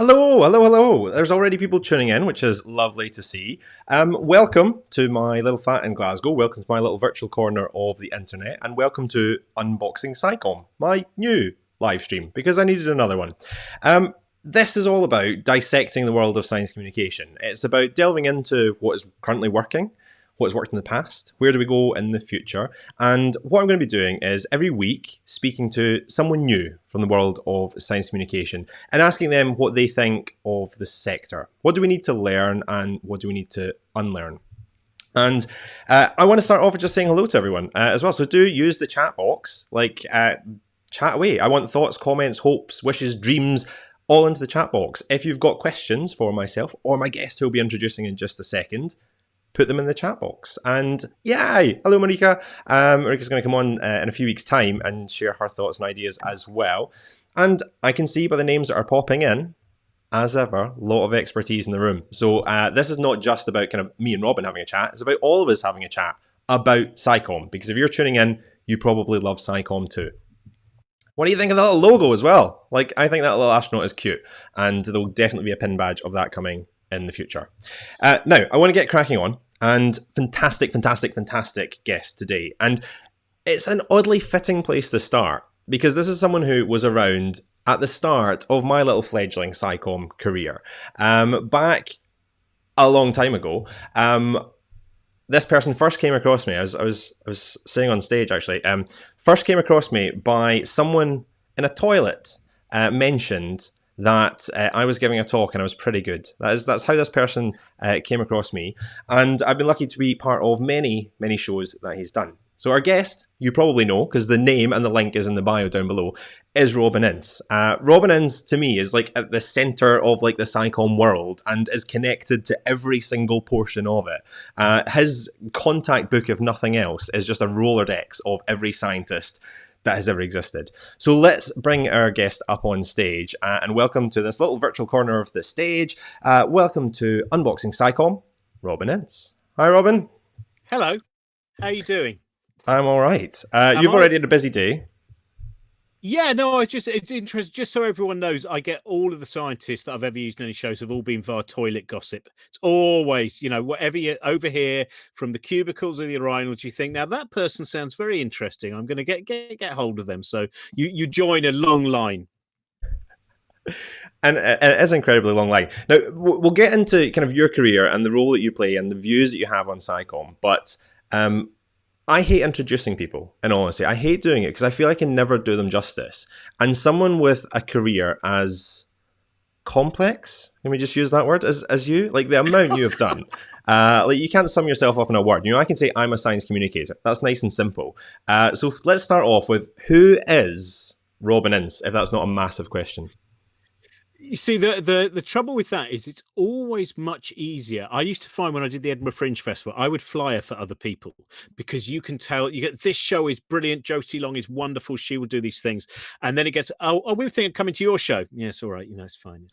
Hello, hello, hello. There's already people tuning in, which is lovely to see. Welcome to my little flat in Glasgow. Welcome to my little virtual corner of the internet. And welcome to Unboxing Sci Comm, my new live stream, because I needed another one. This is all about dissecting the world of science communication. It's about delving into what is currently working, what has worked in the past, where do we go in the future, and what I'm going to be doing is every week speaking to someone new from the world of science communication and asking them what they think of the sector. What do we need to learn and what do we need to unlearn? And I want to start off with just saying hello to everyone as well. So do use the chat box, chat away. I want thoughts, comments, hopes, wishes, dreams, all into the chat box. If you've got questions for myself or my guest who will be introducing in just a second, put them in the chat box. And yay! Hello, Marika. Marika's going to come on in a few weeks' time and share her thoughts and ideas as well. And I can see by the names that are popping in, as ever, a lot of expertise in the room. So this is not just about kind of me and Robin having a chat. It's about all of us having a chat about Sci Comm. Because if you're tuning in, you probably love Sci Comm too. What do you think of that little logo as well? I think that little astronaut is cute. And there'll definitely be a pin badge of that coming in the future. Now, I want to get cracking on, and fantastic guest today. And it's an oddly fitting place to start, because this is someone who was around at the start of my little fledgling Sci Comm career. Back a long time ago, this person first came across me. I was saying on stage, actually, first came across me by someone in a toilet mentioned that I was giving a talk and I was pretty good. That's how this person came across me. And I've been lucky to be part of many shows that he's done. So our guest, you probably know, because the name and the link is in the bio down below, is Robin Ince. Robin Ince, to me, is at the center of the Sci Comm world and is connected to every single portion of it. His contact book, if nothing else, is just a Rolodex of every scientist that has ever existed. So let's bring our guest up on stage and welcome to this little virtual corner of the stage. Welcome to Unboxing Sci Comm, Robin Ince. Hi, Robin. Hello. How are you doing? I'm all right. You've already had a busy day. Yeah, no, it's interesting. Just so everyone knows, I get all of the scientists that I've ever used in any shows have all been via toilet gossip. It's always, whatever you're over here from the cubicles or the urinals, you think, now that person sounds very interesting. I'm going to get hold of them. So you join a long line. And it is an incredibly long line. Now, we'll get into kind of your career and the role that you play and the views that you have on Sci Comm, but I hate introducing people, in all honesty. I hate doing it because I feel I can never do them justice. And someone with a career as complex, can we just use that word, as you, the amount you have done, you can't sum yourself up in a word. I can say I'm a science communicator. That's nice and simple. So let's start off with, who is Robin Ince, if that's not a massive question? You see, the trouble with that is it's always much easier. I used to find when I did the Edinburgh Fringe Festival, I would flyer for other people because you can tell, you get, this show is brilliant, Josie Long is wonderful, she will do these things. And then it gets, we were thinking of coming to your show. Yes, all right, it's fine.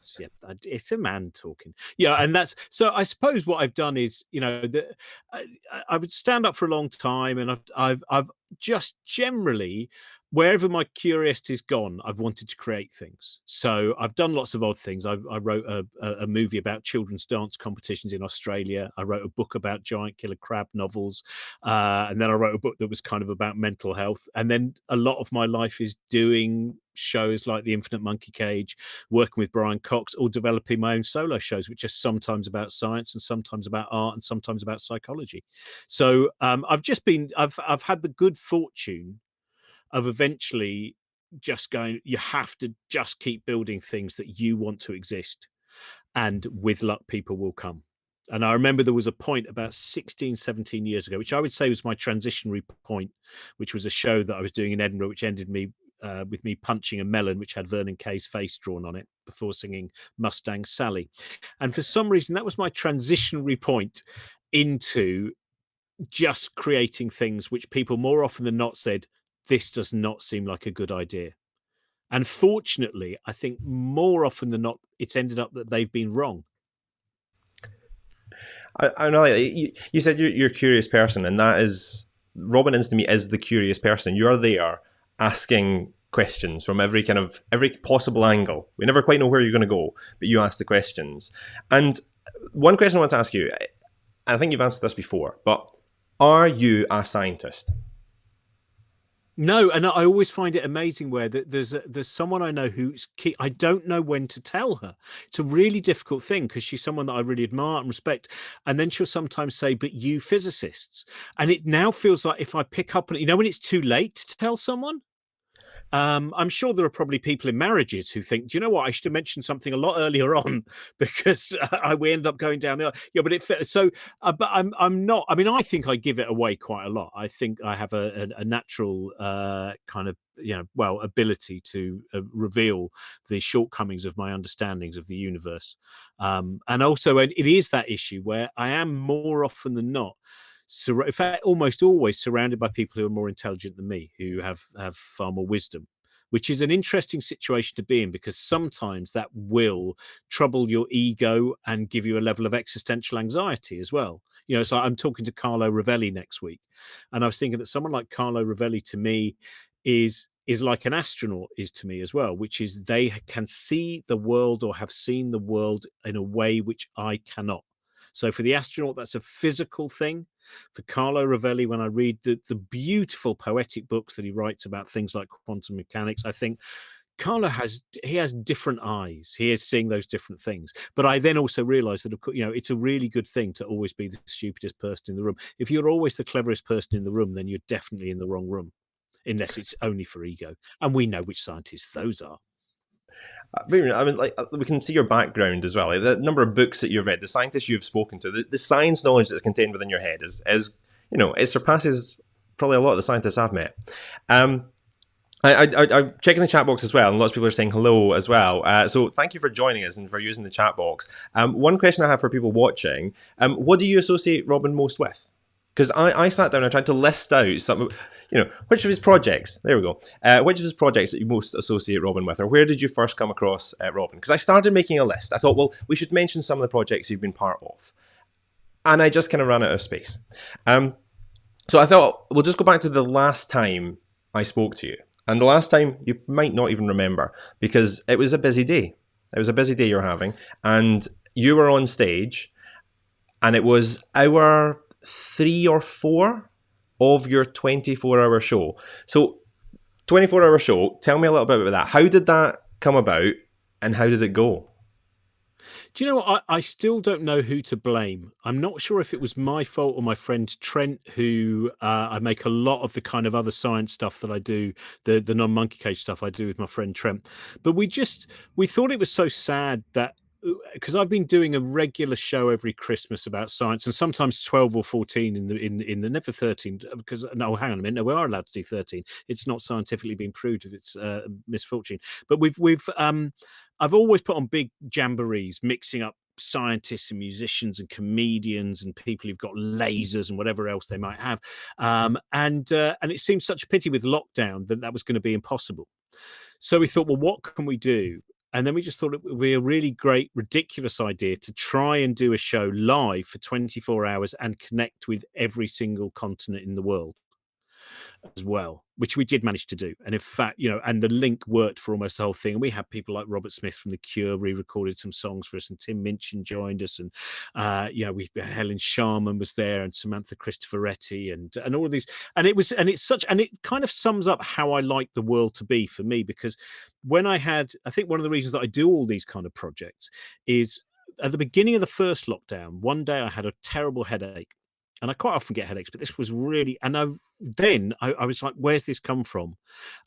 It's a man talking. Yeah, and that's, so I suppose what I've done is, I would stand up for a long time, and I've just generally, wherever my curiosity's gone, I've wanted to create things. So I've done lots of odd things. I wrote a movie about children's dance competitions in Australia. I wrote a book about giant killer crab novels. And then I wrote a book that was kind of about mental health. And then a lot of my life is doing shows like The Infinite Monkey Cage, working with Brian Cox, or developing my own solo shows, which are sometimes about science and sometimes about art and sometimes about psychology. So I've had the good fortune of eventually just going, you have to just keep building things that you want to exist. And with luck, people will come. And I remember there was a point about 16, 17 years ago, which I would say was my transitionary point, which was a show that I was doing in Edinburgh, which ended with me punching a melon, which had Vernon Kay's face drawn on it before singing Mustang Sally. And for some reason, that was my transitionary point into just creating things which people more often than not said, this does not seem like a good idea. And fortunately, I think more often than not, it's ended up that they've been wrong. I know you said you're a curious person, and that is, Robin Ince to me is the curious person. You're there asking questions from every possible angle. We never quite know where you're going to go, but you ask the questions. And one question I want to ask you, I think you've answered this before, but are you a scientist? No, and I always find it amazing where there's someone I know who's key. I don't know when to tell her. It's a really difficult thing because she's someone that I really admire and respect. And then she'll sometimes say, "But you physicists," and it now feels like if I pick up on it, when it's too late to tell someone. I'm sure there are probably people in marriages who think, do you know what? I should have mentioned something a lot earlier on because we end up going down the but but I'm not. I mean, I think I give it away quite a lot. I think I have a natural kind of ability to reveal the shortcomings of my understandings of the universe, and also it is that issue where I am more often than not. In fact, almost always surrounded by people who are more intelligent than me, who have far more wisdom, which is an interesting situation to be in because sometimes that will trouble your ego and give you a level of existential anxiety as well. So I'm talking to Carlo Rovelli next week, and I was thinking that someone like Carlo Rovelli to me is like an astronaut is to me as well, which is they can see the world or have seen the world in a way which I cannot. So for the astronaut, that's a physical thing. For Carlo Rovelli, when I read the beautiful poetic books that he writes about things like quantum mechanics, I think Carlo has different eyes. He is seeing those different things. But I then also realize that, it's a really good thing to always be the stupidest person in the room. If you're always the cleverest person in the room, then you're definitely in the wrong room, unless it's only for ego. And we know which scientists those are. I mean, like we can see your background as well. Like, the number of books that you've read, the scientists you've spoken to, the science knowledge that's contained within your head is it surpasses probably a lot of the scientists I've met. I'm checking the chat box as well, and lots of people are saying hello as well. So thank you for joining us and for using the chat box. One question I have for people watching: what do you associate Robin most with? Because I sat down and tried to list out some, which of his projects, there we go, which of his projects that you most associate Robin with, or where did you first come across Robin? Because I started making a list. I thought, well, we should mention some of the projects you've been part of. And I just kind of ran out of space. So I thought, we'll just go back to the last time I spoke to you. And the last time, you might not even remember, because it was a busy day. It was a busy day you're having. And you were on stage, and it was our 3 or 4 of your 24-hour show. So 24-hour show, tell me a little bit about that. How did that come about and how did it go? Do you know what? I still don't know who to blame. I'm not sure if it was my fault or my friend Trent, who I make a lot of the kind of other science stuff that I do, the non-monkey cage stuff I do with my friend Trent. But we thought it was so sad that, because I've been doing a regular show every Christmas about science, and sometimes 12 or 14 in the never 13, because no, hang on a minute, no, we are allowed to do 13. It's not scientifically been proved if it's misfortune. But I've always put on big jamborees, mixing up scientists and musicians and comedians and people who've got lasers and whatever else they might have, and it seemed such a pity with lockdown that was going to be impossible. So we thought, well, what can we do? And then we just thought it would be a really great, ridiculous idea to try and do a show live for 24 hours and connect with every single continent in the world as well, which we did manage to do. And in fact, and the link worked for almost the whole thing. And we had people like Robert Smith from The Cure re-recorded some songs for us, and Tim Minchin joined us, and Helen Sharman was there, and Samantha Cristoforetti, and all of these. And it kind of sums up how I like the world to be for me, because I think one of the reasons that I do all these kind of projects is at the beginning of the first lockdown, one day I had a terrible headache. And I quite often get headaches, but this was really, and I was like, where's this come from?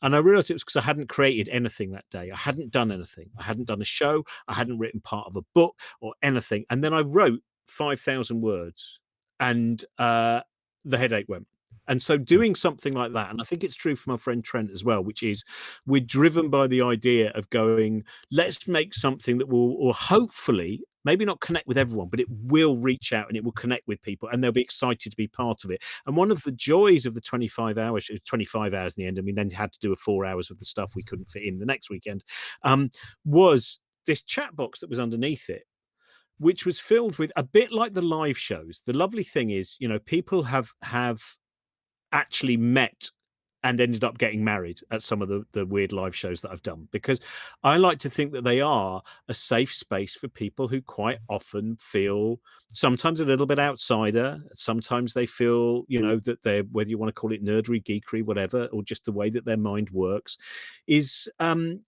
And I realized it was because I hadn't created anything that day. I hadn't done anything. I hadn't done a show. I hadn't written part of a book or anything. And then I wrote 5,000 words, and the headache went. And so doing something like that, and I think it's true for my friend Trent as well, which is we're driven by the idea of going, let's make something that will, or hopefully, maybe not connect with everyone, but it will reach out and it will connect with people, and they'll be excited to be part of it. And one of the joys of the 25 hours in the end, I mean, then had to do a 4 hours of the stuff we couldn't fit in the next weekend, was this chat box that was underneath it, which was filled with a bit like the live shows. The lovely thing is, people have actually met and ended up getting married at some of the weird live shows that I've done, because I like to think that they are a safe space for people who quite often feel sometimes a little bit outsider. Sometimes they feel, that they're, whether you want to call it nerdery, geekery, whatever, or just the way that their mind works is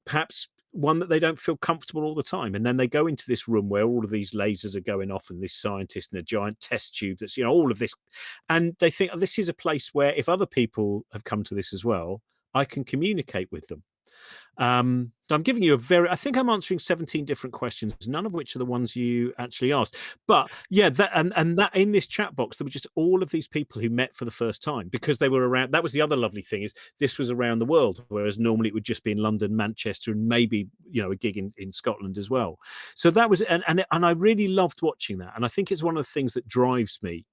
perhaps one that they don't feel comfortable all the time. And then they go into this room where all of these lasers are going off and this scientist in a giant test tube that's, all of this. And they think, oh, this is a place where if other people have come to this as well, I can communicate with them. So I'm giving you I think I'm answering 17 different questions, none of which are the ones you actually asked. But yeah, that and that in this chat box, there were just all of these people who met for the first time because they were around. That was the other lovely thing, is this was around the world, whereas normally it would just be in London, Manchester, and maybe, a gig in Scotland as well. So that was, and I really loved watching that. And I think it's one of the things that drives me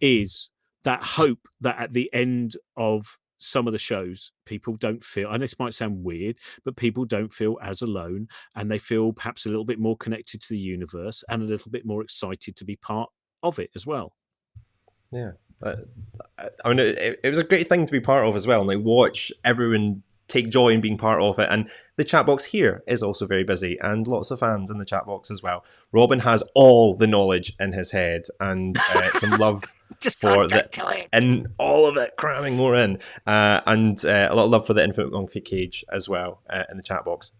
is that hope that at the end of some of the shows, people don't feel, and this might sound weird, but people don't feel as alone, and they feel perhaps a little bit more connected to the universe and a little bit more excited to be part of it as well. Yeah. I mean, it was a great thing to be part of as well. And like, watch everyone take joy in being part of it. And the chat box here is also very busy, and lots of fans in the chat box as well. Robin has all the knowledge in his head, and some love just for it. And all of it, cramming more in, and a lot of love for the Infinite Monkey Cage as well in the chat box.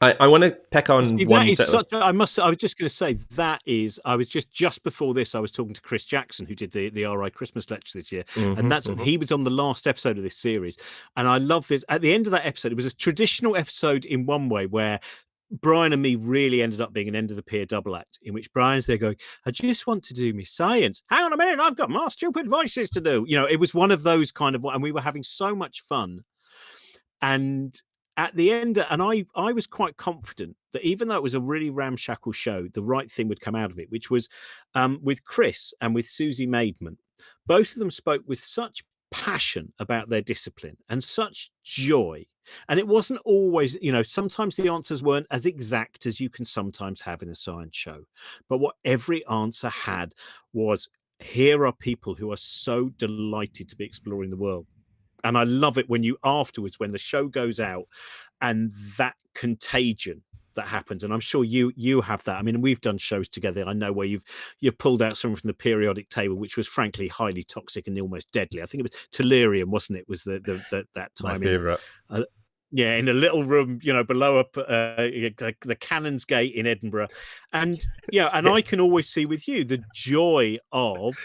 I want to pick on one. That is such. I was just going to say that is. I was just before this. I was talking to Chris Jackson, who did the RI Christmas lecture this year, and he was on the last episode of this series. And I love this. At the end of that episode, it was a traditional episode in one way, where Brian and me really ended up being an end of the pier double act, in which Brian's there going, I just want to do my science. Hang on a minute, I've got more stupid voices to do. It was one of those kind of, and we were having so much fun. And at the end, and I was quite confident that even though it was a really ramshackle show, the right thing would come out of it, which was with Chris and with Susie Maidman. Both of them spoke with such passion about their discipline and such joy. And it wasn't always, sometimes the answers weren't as exact as you can sometimes have in a science show. But what every answer had was, here are people who are so delighted to be exploring the world. And I love it when you afterwards, when the show goes out, and that contagion that happens. And I'm sure you have that. I mean, we've done shows together. I know where you've pulled out someone from the periodic table, which was frankly highly toxic and almost deadly. I think it was Tellurium, wasn't it? Was that time? My favorite. Yeah, in a little room, below the Cannons Gate in Edinburgh, and and I can always see with you the joy of.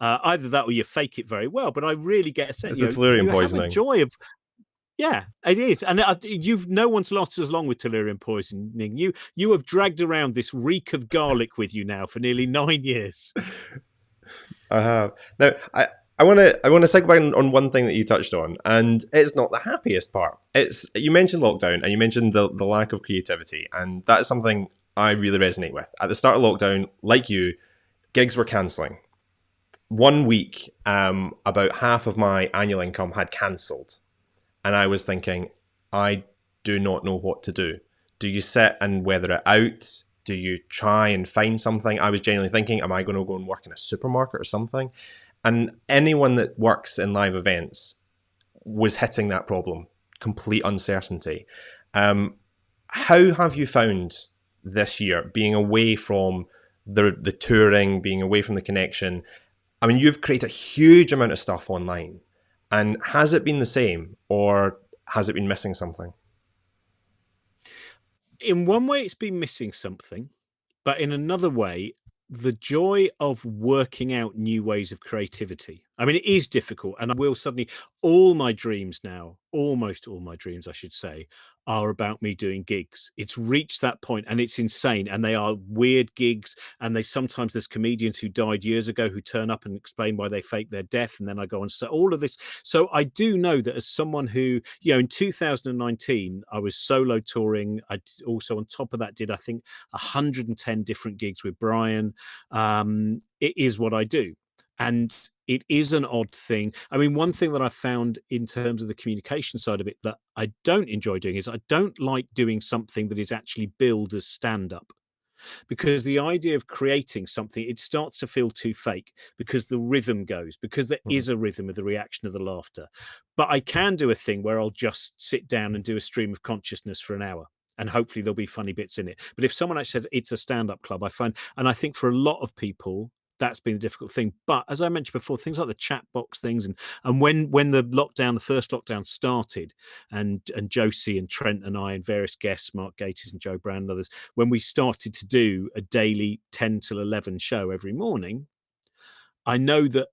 Either that or you fake it very well, but I really get a sense. It's the Tellurium poisoning. Joy of, yeah, it is, and no one's lost as long with Tellurium poisoning. You have dragged around this reek of garlic with you now for nearly 9 years. I have. Now, I want to segue on one thing that you touched on, and it's not the happiest part. You mentioned lockdown, and you mentioned the lack of creativity, and that's something I really resonate with. At the start of lockdown, like you, gigs were cancelling. 1 week, about half of my annual income had cancelled. And I was thinking, I do not know what to do. Do you sit and weather it out? Do you try and find something? I was genuinely thinking, am I going to go and work in a supermarket or something? And anyone that works in live events was hitting that problem, complete uncertainty. How have you found this year, being away from the touring, being away from the connection? I mean, you've created a huge amount of stuff online. And has it been the same, or has it been missing something? In one way, it's been missing something. But in another way, the joy of working out new ways of creativity. I mean, it is difficult. And I will suddenly, all my dreams now, almost all my dreams, I should say, are about me doing gigs. It's reached that point, and it's insane. And they are weird gigs. And sometimes there's comedians who died years ago who turn up and explain why they faked their death. And then I go on to all of this. So I do know that as someone who, in 2019, I was solo touring. I also, on top of that, did, I think, 110 different gigs with Brian. It is what I do. And it is an odd thing. I mean, one thing that I found in terms of the communication side of it that I don't enjoy doing is I don't like doing something that is actually billed as stand-up. because the idea of creating something, it starts to feel too fake because the rhythm goes, because there is a rhythm of the reaction of the laughter. But I can do a thing where I'll just sit down and do a stream of consciousness for an hour, and hopefully there'll be funny bits in it. But if someone actually says it's a stand-up club, I find, and I think for a lot of people, that's been the difficult thing. But as I mentioned before, things like the chat box things, and when the first lockdown started, and Josie and Trent and I and various guests, Mark Gatiss and Joe Brown and others, when we started to do a daily 10 till 11 show every morning, I know that,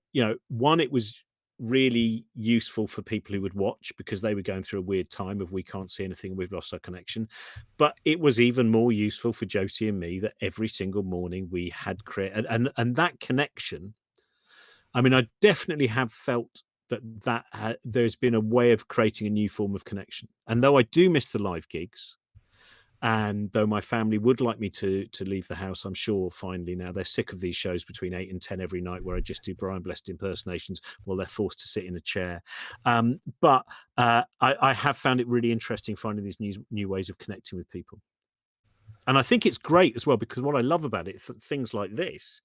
one, it was really useful for people who would watch because they were going through a weird time of we can't see anything, we've lost our connection. But it was even more useful for Josie and me that every single morning we had created, and that connection. I mean, I definitely have felt that there's been a way of creating a new form of connection. And though I do miss the live gigs, and though my family would like me to leave the house, I'm sure finally now they're sick of these shows between 8 and 10 every night where I just do Brian Blessed impersonations while they're forced to sit in a chair. But I have found it really interesting finding these new ways of connecting with people. And I think it's great as well, because what I love about it, things like this,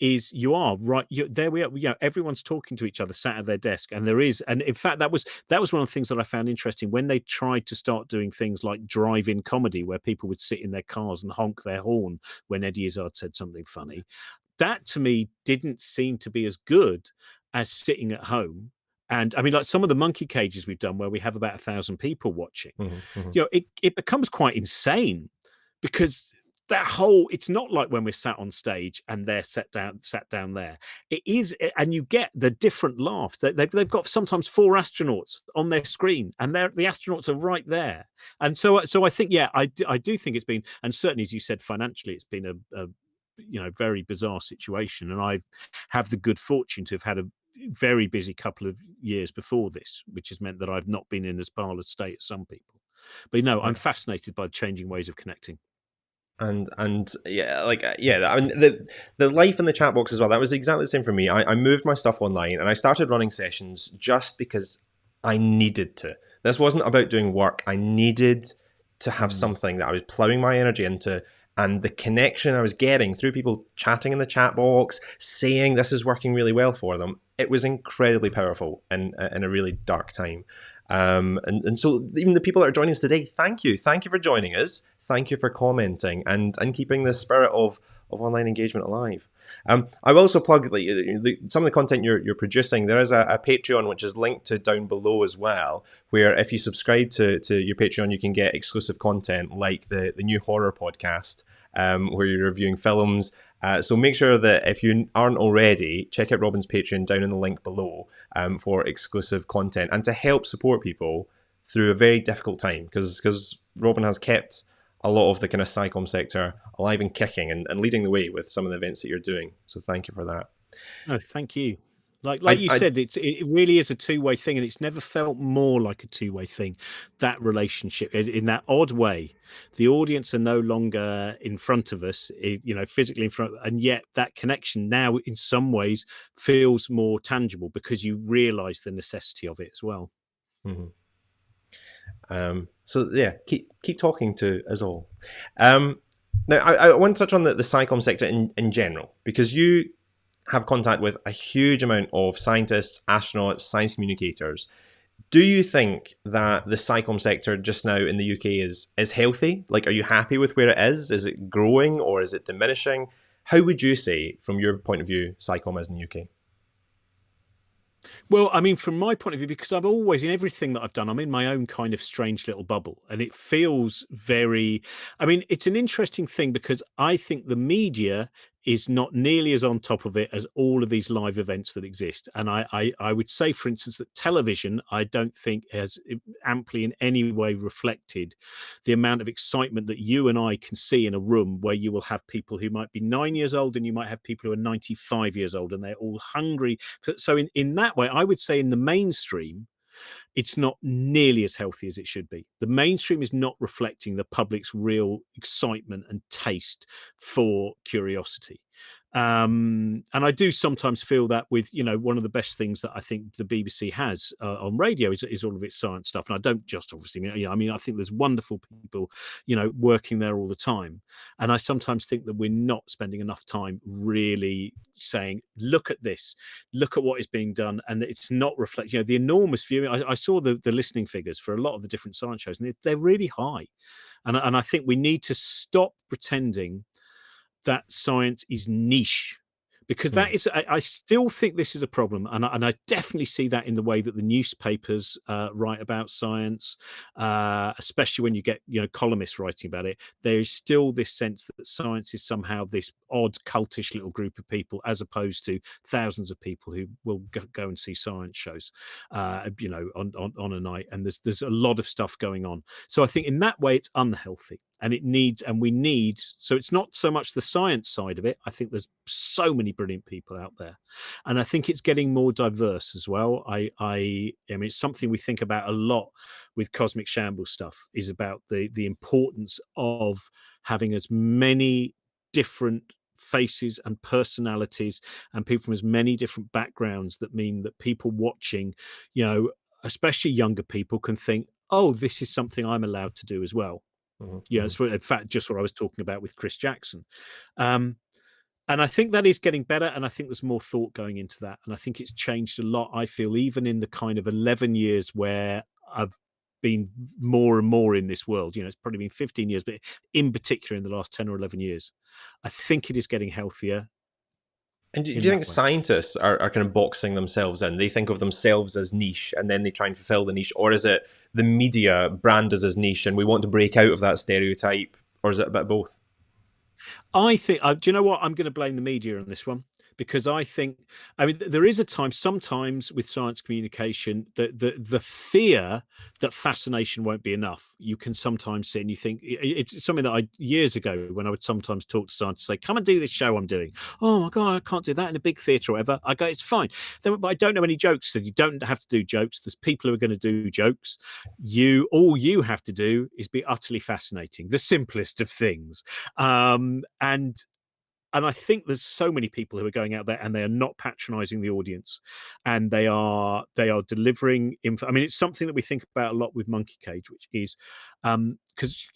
is you are right. There we are. Everyone's talking to each other, sat at their desk, and there is. And in fact, that was one of the things that I found interesting when they tried to start doing things like drive-in comedy, where people would sit in their cars and honk their horn when Eddie Izzard said something funny. That to me didn't seem to be as good as sitting at home. And I mean, like some of the monkey cages we've done, where we have about 1,000 people watching, it becomes quite insane. Because it's not like when we're sat on stage and they're sat down there. It is, and you get the different laugh. They've got sometimes 4 astronauts on their screen, and the astronauts are right there. And so I think, I do think it's been, and certainly as you said, financially, it's been a very bizarre situation. And I have the good fortune to have had a very busy couple of years before this, which has meant that I've not been in as parlous state as some people. But I'm fascinated by changing ways of connecting. And I mean, the life in the chat box as well, that was exactly the same for me. I moved my stuff online and I started running sessions just because I needed to. This wasn't about doing work. I needed to have something that I was plowing my energy into, and the connection I was getting through people chatting in the chat box, saying this is working really well for them, it was incredibly powerful in a really dark time. And so even the people that are joining us today, thank you for joining us. Thank you for commenting and keeping the spirit of online engagement alive. I will also plug some of the content you're producing. There is a Patreon which is linked to down below as well, where if you subscribe to your Patreon, you can get exclusive content like the new horror podcast, where you're reviewing films. So make sure that if you aren't already, check out Robin's Patreon down in the link below for exclusive content and to help support people through a very difficult time, because Robin has kept a lot of the kind of Sci Comm sector alive and kicking and leading the way with some of the events that you're doing. So thank you for that. No, thank you. Like you said, it really is a two-way thing, and it's never felt more like a two-way thing. That relationship, in that odd way, the audience are no longer in front of us, physically in front, and yet that connection now, in some ways, feels more tangible because you realise the necessity of it as well. Mm-hmm. So yeah, keep talking to us all. Now, I want to touch on the Sci Comm sector in general, because you have contact with a huge amount of scientists, astronauts, science communicators. Do you think that the Sci Comm sector just now in the UK is healthy? Like, are you happy with where it is? Is it growing or is it diminishing? How would you say, from your point of view, Sci Comm is in the UK? Well, I mean, from my point of view, because I've always, in everything that I've done, I'm in my own kind of strange little bubble, and it feels very, I mean, it's an interesting thing because I think the media is not nearly as on top of it as all of these live events that exist. And I would say, for instance, that television, I don't think has amply in any way reflected the amount of excitement that you and I can see in a room where you will have people who might be 9 years old and you might have people who are 95 years old and they're all hungry. So in that way, I would say in the mainstream, it's not nearly as healthy as it should be. The mainstream is not reflecting the public's real excitement and taste for curiosity. And I do sometimes feel that with, one of the best things that I think the BBC has on radio is all of its science stuff. And I don't just obviously, I think there's wonderful people, working there all the time. And I sometimes think that we're not spending enough time really saying, look at this, look at what is being done. And it's not reflecting, the enormous viewing. I saw the listening figures for a lot of the different science shows, and they're really high. And I think we need to stop pretending that science is niche, because that is, I still think this is a problem, and I definitely see that in the way that the newspapers write about science, especially when you get columnists writing about it. There is still this sense that science is somehow this odd cultish little group of people, as opposed to thousands of people who will go and see science shows, on a night. And there's a lot of stuff going on. So I think in that way it's unhealthy. And we need, so it's not so much the science side of it. I think there's so many brilliant people out there, and I think it's getting more diverse as well. I mean, it's something we think about a lot with Cosmic Shambles stuff, is about the importance of having as many different faces and personalities and people from as many different backgrounds, that mean that people watching, especially younger people, can think, oh, this is something I'm allowed to do as well. It's in fact just what I was talking about with Chris Jackson. And I think that is getting better, and I think there's more thought going into that, and I think it's changed a lot. I feel even in the kind of 11 years where I've been more and more in this world, it's probably been 15 years, but in particular in the last 10 or 11 years, I think it is getting healthier. And do you think scientists are kind of boxing themselves in? They think of themselves as niche, and then they try and fulfill the niche? Or is it the media brand us as niche and we want to break out of that stereotype? Or is it a bit of both? I think, do you know what? I'm going to blame the media on this one, because I mean, there is a time sometimes with science communication that the fear that fascination won't be enough, you can sometimes see, and you think it's something that years ago, when I would sometimes talk to scientists, say, come and do this show I'm doing. Oh my God, I can't do that in a big theatre or whatever. I go, it's fine. But I don't know any jokes. So you don't have to do jokes. There's people who are going to do jokes. All you have to do is be utterly fascinating, the simplest of things. And I think there's so many people who are going out there and they are not patronizing the audience, and they are delivering info. I mean, it's something that we think about a lot with Monkey Cage, which is because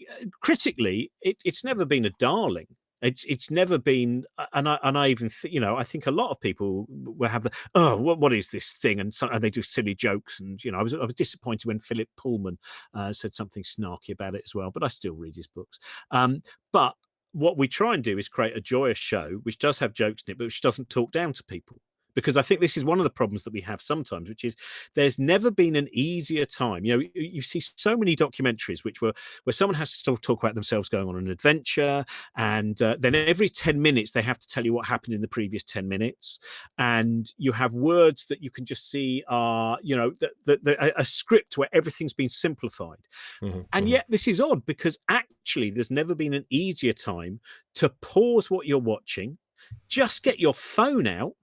critically it's never been a darling. It's never been, and I even I think a lot of people will have what is this thing, and they do silly jokes, and I was disappointed when Philip Pullman said something snarky about it as well, but I still read his books. But what we try and do is create a joyous show which does have jokes in it, but which doesn't talk down to people. Because I think this is one of the problems that we have sometimes, which is there's never been an easier time. You see so many documentaries where someone has to talk about themselves going on an adventure, and then every 10 minutes they have to tell you what happened in the previous 10 minutes. And you have words that you can just see are, a script where everything's been simplified. And yet this is odd, because actually there's never been an easier time to pause what you're watching, just get your phone out.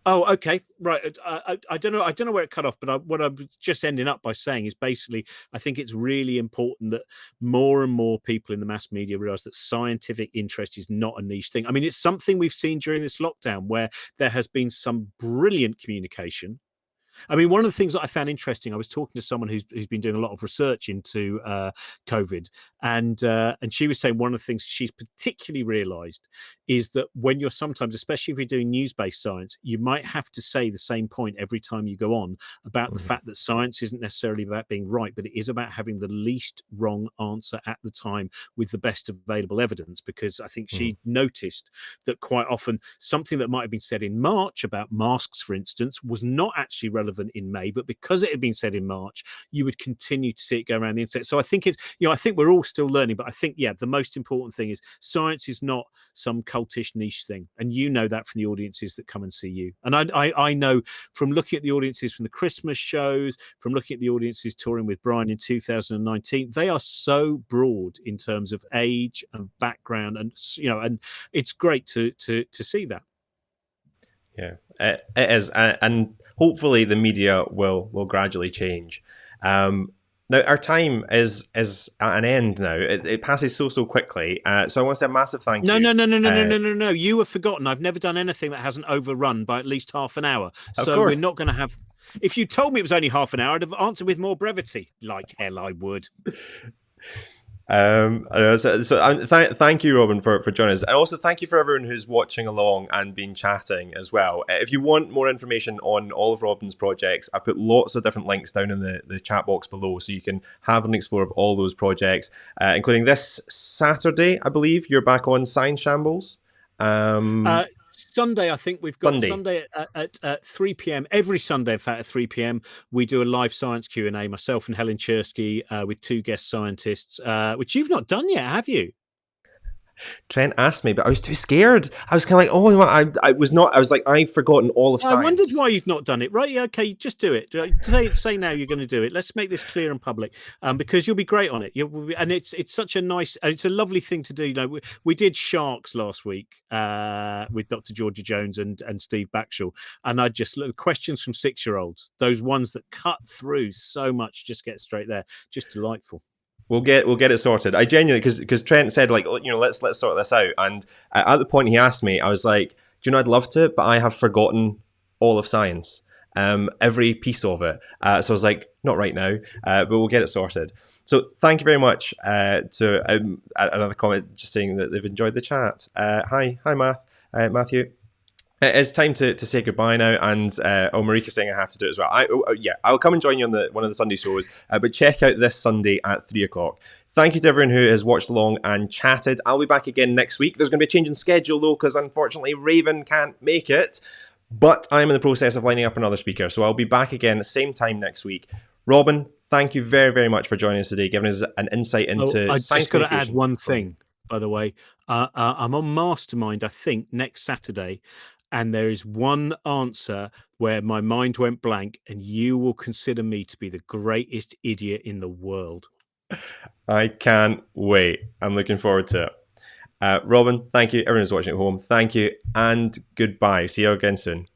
Oh, okay, right. I don't know where it cut off, but what I'm just ending up by saying is basically, I think it's really important that more and more people in the mass media realize that scientific interest is not a niche thing. I mean, it's something we've seen during this lockdown, where there has been some brilliant communication. I mean, one of the things that I found interesting, I was talking to someone who's been doing a lot of research into COVID, and she was saying one of the things she's particularly realised is that when you're sometimes, especially if you're doing news-based science, you might have to say the same point every time you go on about the fact that science isn't necessarily about being right, but it is about having the least wrong answer at the time with the best available evidence. Because I think she noticed that quite often something that might have been said in March about masks, for instance, was not actually relevant in May, but because it had been said in March, you would continue to see it go around the internet. So I think I think we're all still learning, but I think, the most important thing is science is not some cultish niche thing. And that from the audiences that come and see you. And I know from looking at the audiences from the Christmas shows, from looking at the audiences touring with Brian in 2019, they are so broad in terms of age and background, and and it's great to see that. Yeah, it is, and hopefully the media will gradually change. Now, our time is at an end now. It passes so quickly. So I want to say a massive thank No, you. no, no, no, no, no, Uh, no, no, no. You have forgotten. I've never done anything that hasn't overrun by at least half an hour. of So we're course. not going to have. If you told me it was only half an hour, I'd have answered with more brevity. Like hell, I would. Thank you, Robin, for joining us, and also thank you for everyone who's watching along and been chatting as well. If you want more information on all of Robin's projects, I put lots of different links down in the chat box below, so you can have an explore of all those projects, including this Saturday, I believe you're back on Science Shambles. Sunday, I think we've got Sunday. Sunday at 3 p.m. Every Sunday, in fact, at 3 p.m. we do a live science Q&A, myself and Helen Chersky, with two guest scientists, which you've not done yet, have you? Trent asked me, but I was too scared. I was kind of like, oh, I was not. I was like, I've forgotten all of I wondered science. why you've not done it. Right? Yeah, okay, just do it. Say now you're going to do it. Let's make this clear and public, because you'll be great on it. And it's such a nice, it's a lovely thing to do. You know, we did sharks last week with Dr. Georgia Jones and Steve Backshall, and I just look questions from 6-year-olds. Those ones that cut through so much, just get straight there. Just delightful. We'll get it sorted. I genuinely, because Trent said, like, let's sort this out, and at the point he asked me, I was like, do you know, I'd love to, but I have forgotten all of science, every piece of it. So I was like, not right now, but we'll get it sorted. So thank you very much. To another comment just saying that they've enjoyed the chat. Hi, Matthew. It's time to say goodbye now, and Marika's saying I have to do it as well. I'll come and join you on one of the Sunday shows, but check out this Sunday at 3:00. Thank you to everyone who has watched along and chatted. I'll be back again next week. There's going to be a change in schedule though, because unfortunately Raven can't make it, but I'm in the process of lining up another speaker, so I'll be back again same time next week. Robin, thank you very, very much for joining us today, giving us an insight into I science just got to add communication. one thing, by the way. I'm on Mastermind, I think, next Saturday. And there is one answer where my mind went blank, and you will consider me to be the greatest idiot in the world. I can't wait. I'm looking forward to it. Robin, thank you. Everyone who's watching at home, thank you, and goodbye. See you again soon.